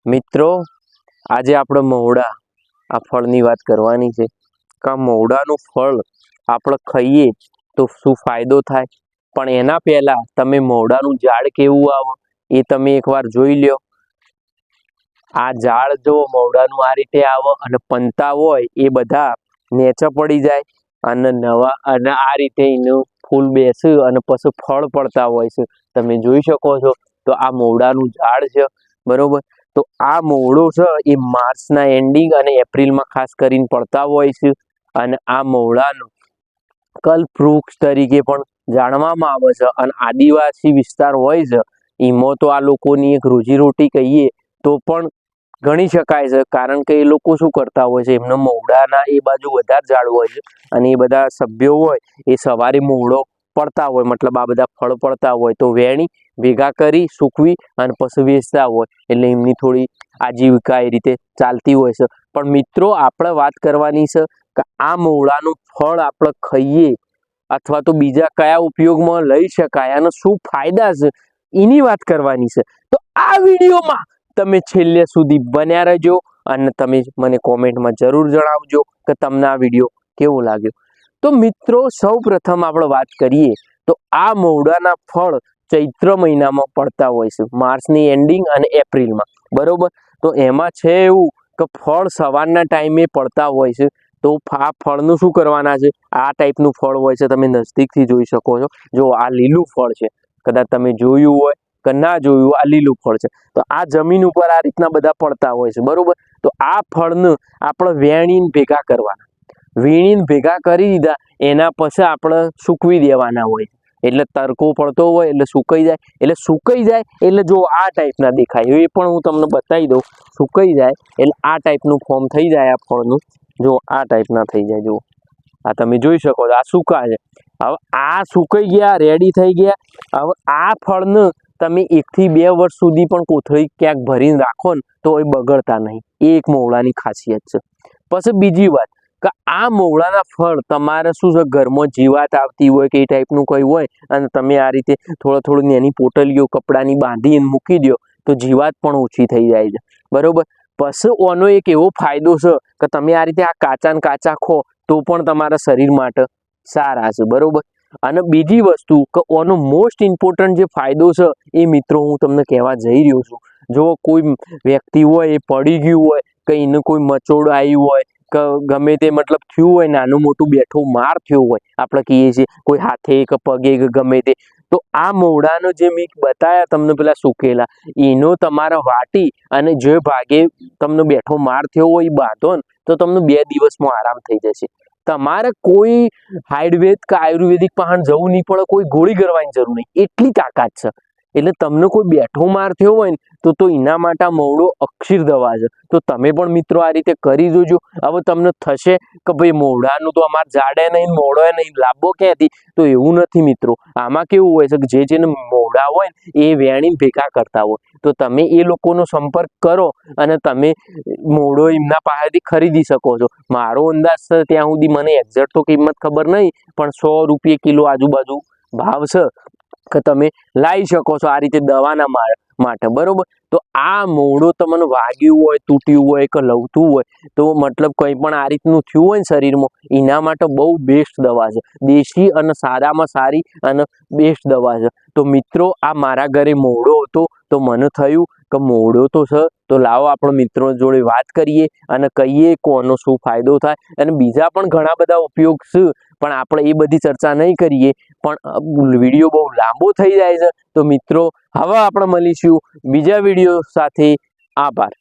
મિત્રો, આજે આપણે મવડા આ ફળની વાત કરવાની છે કે આ મવડાનું ફળ આપણે ખાઈએ તો શું ફાયદો થાય, પણ એના પહેલા તમે મવડાનું ઝાડ કેવું આવે એ તમે એકવાર જોઈ લ્યો। આ ઝાડ જો મવડાનું આ રીતે આવે અને પંતા હોય એ બધા નેચે પડી જાય અને નવા અને આ રીતે એનું ફૂલ બેસે અને પછી ફળ પડતા હોય છે। તમે જોઈ શકો છો તો આ મવડાનું ઝાડ છે, બરોબર। તો આ મવડો છે એ માર્ચના એન્ડિંગ અને એપ્રિલમાં ખાસ કરીને પડતા હોય છે અને આ મવડાનું કલ્પવૃક્ષ તરીકે પણ જાણવામાં આવે છે અને આદિવાસી વિસ્તાર હોય છે એમાં તો આ લોકોની એક રોજીરોટી કહીએ તો પણ ગણી શકાય છે, કારણ કે એ લોકો શું કરતા હોય છે, એમના મવડાના એ બાજુ વધારે ઝાડ હોય છે અને એ બધા સભ્યો હોય એ સવારે મવડો પડતા હોય, મતલબ આ બધા ફળ પડતા હોય તો વેણી ભેગા કરી સૂકવી અને પછી વેચતા હોય, એટલે એમની થોડી આજીવિકા એ રીતે ચાલતી હોય છે। પણ મિત્રો, આપણે વાત કરવાની છે કે આ મવડાનું ફળ આપણે ખાઈએ અથવા તો બીજા કયા ઉપયોગમાં લઈ શકાય અને શું ફાયદા છે એની વાત કરવાની છે। તો આ વિડીયોમાં તમે છેલ્લે સુધી બન્યા રહેજો અને તમે મને કોમેન્ટમાં જરૂર જણાવજો કે તમને આ વિડીયો કેવો લાગ્યો। તો મિત્રો, સૌ પ્રથમ આપણે વાત કરીએ તો આ મવડાના ફળ ચૈત્ર મહિનામાં પડતા હોય છે, માર્ચની એન્ડિંગ અને એપ્રિલમાં, બરોબર। તો એમાં છે એવું કે ફળ સવારના ટાઈમે પડતા હોય છે, તો આ ફળનું શું કરવાના છે, આ ટાઈપનું ફળ હોય છે, તમે નજદીકથી જોઈ શકો છો। જો આ લીલું ફળ છે, કદાચ તમે જોયું હોય કે ના જોયું, આ લીલું ફળ છે, તો આ જમીન ઉપર આ રીતના બધા પડતા હોય છે, બરોબર। તો આ ફળને આપણે વેણીને ભેગા કરવાના, વીણીને ભેગા કરી દીધા એના પછી આપણે સૂકવી દેવાના હોય, એટલે તડકો પડતો હોય એટલે સુકાઈ જાય, એટલે સુકાઈ જાય એટલે જો આ ટાઈપના દેખાય, એ પણ હું તમને બતાવી દઉં। સુકાઈ જાય એટલે આ ટાઈપનું ફોર્મ થઈ જાય આ ફળનું, જો આ ટાઈપના થઈ જાય, જુઓ આ તમે જોઈ શકો છો, આ સૂકા છે। હવે આ સુકાઈ ગયા, રેડી થઈ ગયા। હવે આ ફળને તમે 1 થી 2 વર્ષ સુધી પણ કોથળી ક્યાંક ભરીને રાખો ને તો એ બગડતા નહીં, એ એક મવડાની ખાસિયત છે। પછી બીજી વાત કે આ મવડાના ફળ તમારે શું છે, ઘરમાં જીવાત આવતી હોય કે એ ટાઈપનું કંઈ હોય અને તમે આ રીતે થોડી નાની પોટલીઓ કપડાની બાંધીને મૂકી દો તો જીવાત પણ ઓછી થઈ જાય છે, બરોબર। પછી ઓનો એક એવો ફાયદો છે કે તમે આ રીતે આ કાચા ને કાચા ખો તો પણ તમારા શરીર માટે સારા છે, બરોબર। અને બીજી વસ્તુ કે ઓનો મોસ્ટ ઇમ્પોર્ટન્ટ જે ફાયદો છે એ મિત્રો હું તમને કહેવા જઈ રહ્યો છું। જો કોઈ વ્યક્તિ હોય એ પડી ગયું હોય કે એને કોઈ મચોડ આવ્યું હોય કે ગમે તે મતલબ થયું હોય, નાનું મોટું બેઠો માર થયો હોય, આપણે કહીએ છીએ કોઈ હાથે કે પગે કે ગમે તે, તો આ મવડાનો જે મેં બતાવ્યા તમને પેલા સુકેલા, એનો તમારે વાટી અને જે ભાગે તમને બેઠો માર થયો હોય એ બાંધો ને તો તમને 2 દિવસમાં આરામ થઈ જશે। તમારે કોઈ આયુર્વેદ કે આયુર્વેદિક પાસે જવું નહીં પડે, કોઈ ગોળી કરવાની જરૂર નહીં, એટલી તાકાત છે। એટલે તમને કોઈ બેઠો માર થયો હોય ને તો એના માટે આ મવડો અક્ષીર દવા છે। તો તમે પણ મિત્રો આ રીતે કરી જોજો। હવે તમને થશે કે ભાઈ મવડાનું તો અમારે ઝાડે નહીં, મવડો નહીં, લાંબો ક્યાંથી, તો એવું નથી મિત્રો। આમાં કેવું હોય છે કે જેને મવડા હોય ને એ વેણીને ભેગા કરતા હોય, તો તમે એ લોકોનો સંપર્ક કરો અને તમે મવડો એમના પાસેથી ખરીદી શકો છો। મારો અંદાજ છે ત્યાં સુધી, મને એક્ઝેક્ટ તો કિંમત ખબર નહીં, પણ 100 રૂપિયા કિલો આજુબાજુ ભાવ છે કે તમે લાવી શકો છો આ રીતે દવાના માટે, બરોબર। તો આ મવડો તમને વાગ્યું હોય, તૂટ્યું હોય કે લવતું હોય, તો મતલબ કંઈ પણ આ રીતનું થયું હોય ને શરીરમાં, એના માટે બહુ બેસ્ટ દવા છે, દેશી અને સારામાં સારી અને બેસ્ટ દવા છે। તો મિત્રો, આ મારા ઘરે મવડો હતો તો મને થયું કે મવડો તો છે તો લાવો આપણે મિત્રો જોડે વાત કરીએ અને કહીએ કોનો શું ફાયદો થાય, અને બીજા પણ ઘણા બધા ઉપયોગ છે, પણ આપણે એ બધી ચર્ચા નહીં કરીએ, પણ વિડીયો બહુ લાંબો થઈ જાય છે। તો મિત્રો, હવે આપણે મળીશું બીજા વિડીયો સાથે। આભાર।